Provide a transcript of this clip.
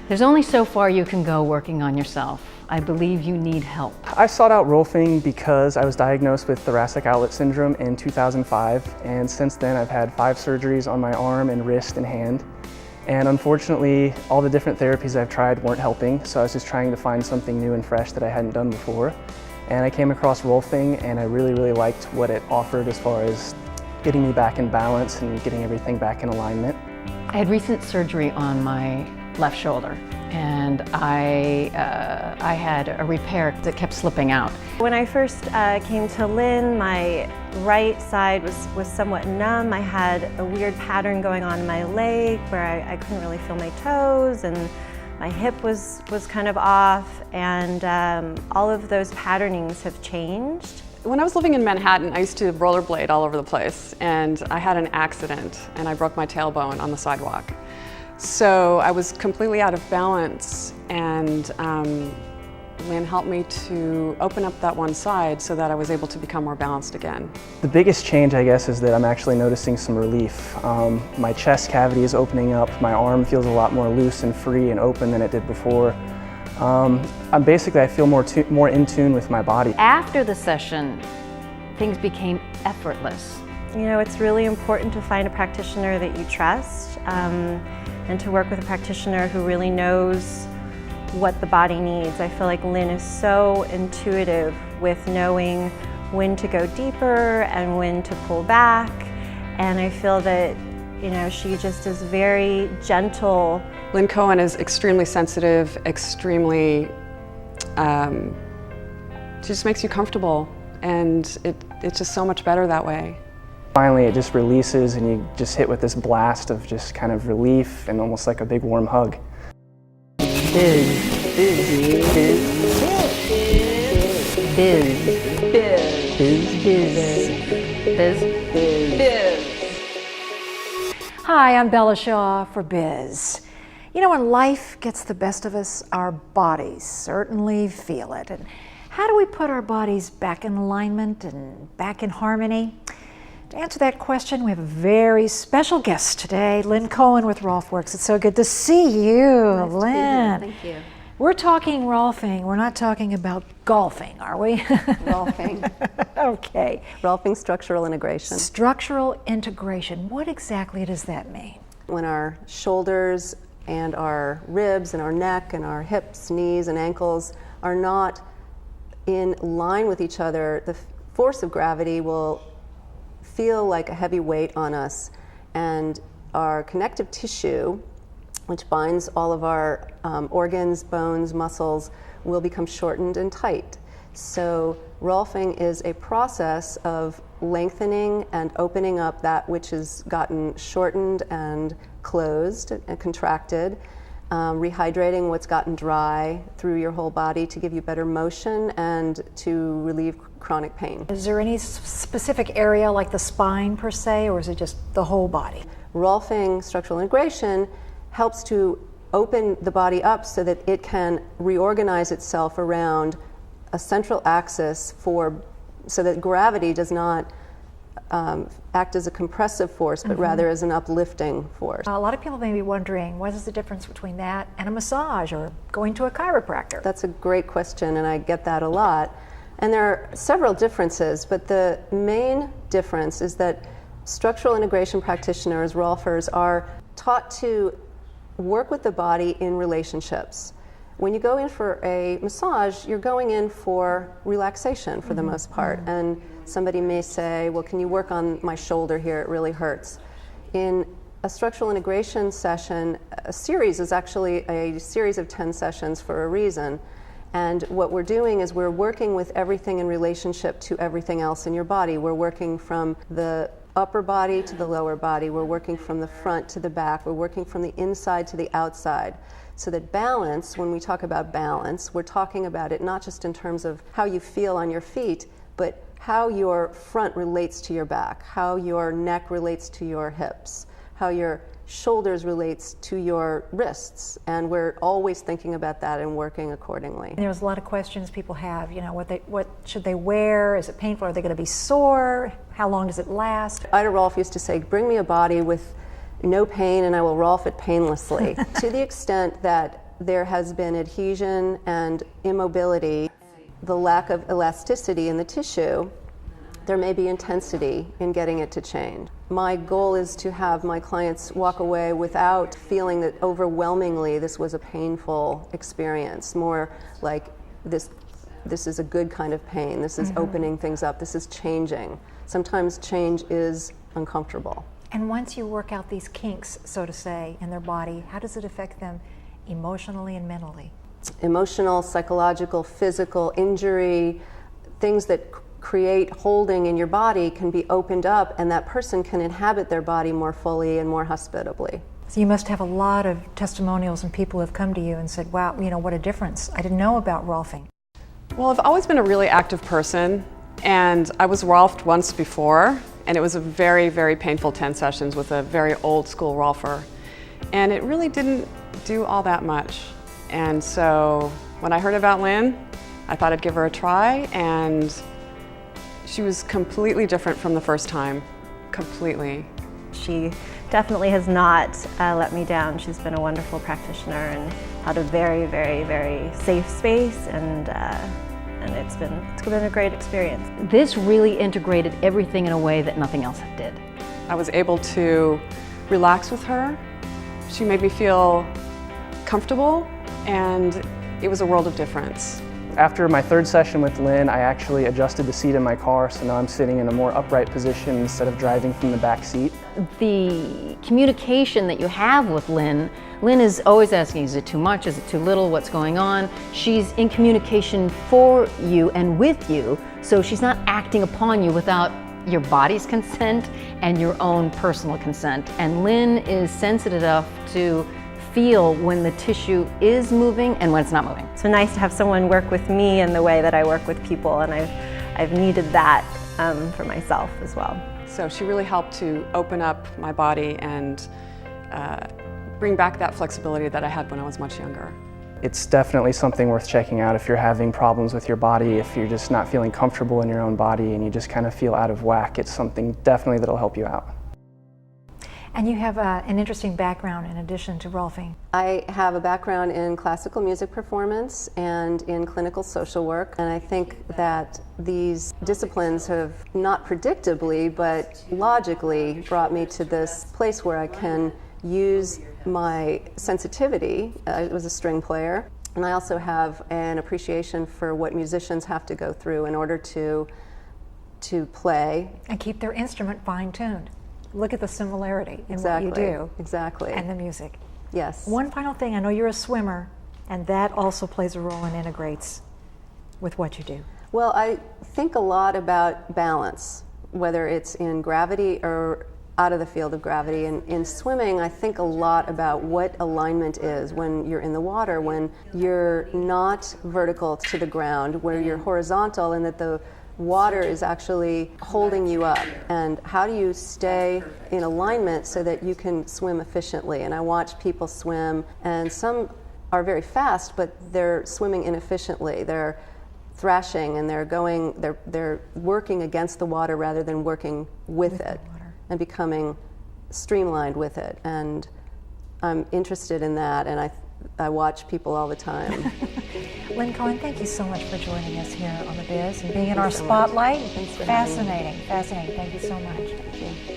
There's only so far you can go working on yourself. I believe you need help. I sought out Rolfing because I was diagnosed with thoracic outlet syndrome in 2005, and since then I've had 5 surgeries on my arm and wrist and hand. And unfortunately, all the different therapies I've tried weren't helping, so I was just trying to find something new and fresh that I hadn't done before. And I came across Rolfing, and I really liked what it offered as far as getting me back in balance and getting everything back in alignment. I had recent surgery on my left shoulder, and I had a repair that kept slipping out. When I first came to Lynn, my right side was somewhat numb. I had a weird pattern going on in my leg where I couldn't really feel my toes, and my hip was kind of off, and all of those patternings have changed. When I was living in Manhattan, I used to rollerblade all over the place, and I had an accident and I broke my tailbone on the sidewalk. So I was completely out of balance, and Lynn helped me to open up that one side so that I was able to become more balanced again. The biggest change, I guess, is that I'm actually noticing some relief. My chest cavity is opening up, my arm feels a lot more loose and free and open than it did before. I feel more in tune with my body. After the session, things became effortless. You know, it's really important to find a practitioner that you trust, and to work with a practitioner who really knows what the body needs. I feel like Lynn is so intuitive with knowing when to go deeper and when to pull back, and I feel that, you know, she just is very gentle. Lynn Cohen is extremely sensitive, extremely, she just makes you comfortable, and it's just so much better that way. Finally, it just releases and you just hit with this blast of just kind of relief and almost like a big warm hug. Hi, I'm Bella Shaw for Biz. You know, when life gets the best of us, our bodies certainly feel it. And how do we put our bodies back in alignment and back in harmony? To answer that question, we have a very special guest today, Lynn Cohen with Rolfworks. It's so good to see you, Nice Lynn. To be here. Thank you. We're talking Rolfing. We're not talking about golfing, are we? Rolfing. Okay. Rolfing Structural Integration. Structural integration. What exactly does that mean? When our shoulders and our ribs and our neck and our hips, knees and ankles are not in line with each other, the force of gravity will feel like a heavy weight on us, and our connective tissue, which binds all of our organs, bones, muscles, will become shortened and tight. So Rolfing is a process of lengthening and opening up that which has gotten shortened and closed and contracted, rehydrating what's gotten dry through your whole body to give you better motion and to relieve chronic pain. Is there any specific area like the spine per se, or is it just the whole body? Rolfing Structural Integration helps to open the body up so that it can reorganize itself around a central axis so that gravity does not act as a compressive force, but rather as an uplifting force. A lot of people may be wondering, what is the difference between that and a massage or going to a chiropractor? That's a great question, and I get that a lot. And there are several differences, but the main difference is that structural integration practitioners, Rolfers, are taught to work with the body in relationships. When you go in for a massage, you're going in for relaxation for the most part. And somebody may say, well, can you work on my shoulder here? It really hurts. In a structural integration session, a series is actually a series of 10 sessions for a reason. And what we're doing is we're working with everything in relationship to everything else in your body. We're working from the upper body to the lower body. We're working from the front to the back. We're working from the inside to the outside. So that balance, when we talk about balance, we're talking about it not just in terms of how you feel on your feet, but how your front relates to your back, how your neck relates to your hips, how your shoulders relates to your wrists, and we're always thinking about that and working accordingly. There's a lot of questions people have, you know, what should they wear? Is it painful? Are they going to be sore? How long does it last? Ida Rolf used to say, bring me a body with no pain and I will Rolf it painlessly. To the extent that there has been adhesion and immobility, the lack of elasticity in the tissue, there may be intensity in getting it to change. My goal is to have my clients walk away without feeling that overwhelmingly this was a painful experience, more like this is a good kind of pain, this is opening things up, this is changing. Sometimes change is uncomfortable. And once you work out these kinks, so to say, in their body, how does it affect them emotionally and mentally? Emotional, psychological, physical, injury, things that create holding in your body can be opened up, and that person can inhabit their body more fully and more hospitably. So you must have a lot of testimonials and people who have come to you and said, wow, you know, what a difference. I didn't know about Rolfing. Well, I've always been a really active person, and I was Rolfed once before, and it was a very, very painful 10 sessions with a very old school Rolfer. And it really didn't do all that much. And so when I heard about Lynn, I thought I'd give her a try, and she was completely different from the first time, completely. She definitely has not let me down. She's been a wonderful practitioner and had a very, very, very safe space, and it's been a great experience. This really integrated everything in a way that nothing else did. I was able to relax with her. She made me feel comfortable, and it was a world of difference. After my third session with Lynn, I actually adjusted the seat in my car, so now I'm sitting in a more upright position instead of driving from the back seat. The communication that you have with Lynn is always asking, is it too much, is it too little, what's going on? She's in communication for you and with you, so she's not acting upon you without your body's consent and your own personal consent. And Lynn is sensitive enough to feel when the tissue is moving and when it's not moving. It's so nice to have someone work with me in the way that I work with people, and I've needed that for myself as well. So she really helped to open up my body and bring back that flexibility that I had when I was much younger. It's definitely something worth checking out if you're having problems with your body, if you're just not feeling comfortable in your own body and you just kind of feel out of whack. It's something definitely that'll help you out. And you have an interesting background in addition to Rolfing. I have a background in classical music performance and in clinical social work, and I think that these disciplines have not predictably but logically brought me to this place where I can use my sensitivity. I was a string player, and I also have an appreciation for what musicians have to go through in order to play. And keep their instrument fine-tuned. Look at the similarity in Exactly. what you do. Exactly. And the music. Yes. One final thing, I know you're a swimmer, and that also plays a role and integrates with what you do. Well, I think a lot about balance, whether it's in gravity or out of the field of gravity. And in swimming, I think a lot about what alignment is when you're in the water, when you're not vertical to the ground, where you're horizontal, and that the water is actually holding you up, and how do you stay in alignment so that you can swim efficiently. And I watch people swim, and some are very fast, but they're swimming inefficiently. They're thrashing, and they're working against the water rather than working with it and becoming streamlined with it. And I'm interested in that, and I watch people all the time. Lynn Cohen, thank you so much for joining us here on The Biz and being in our spotlight. Thanks for Fascinating, fascinating. Thank you so much. Thank you.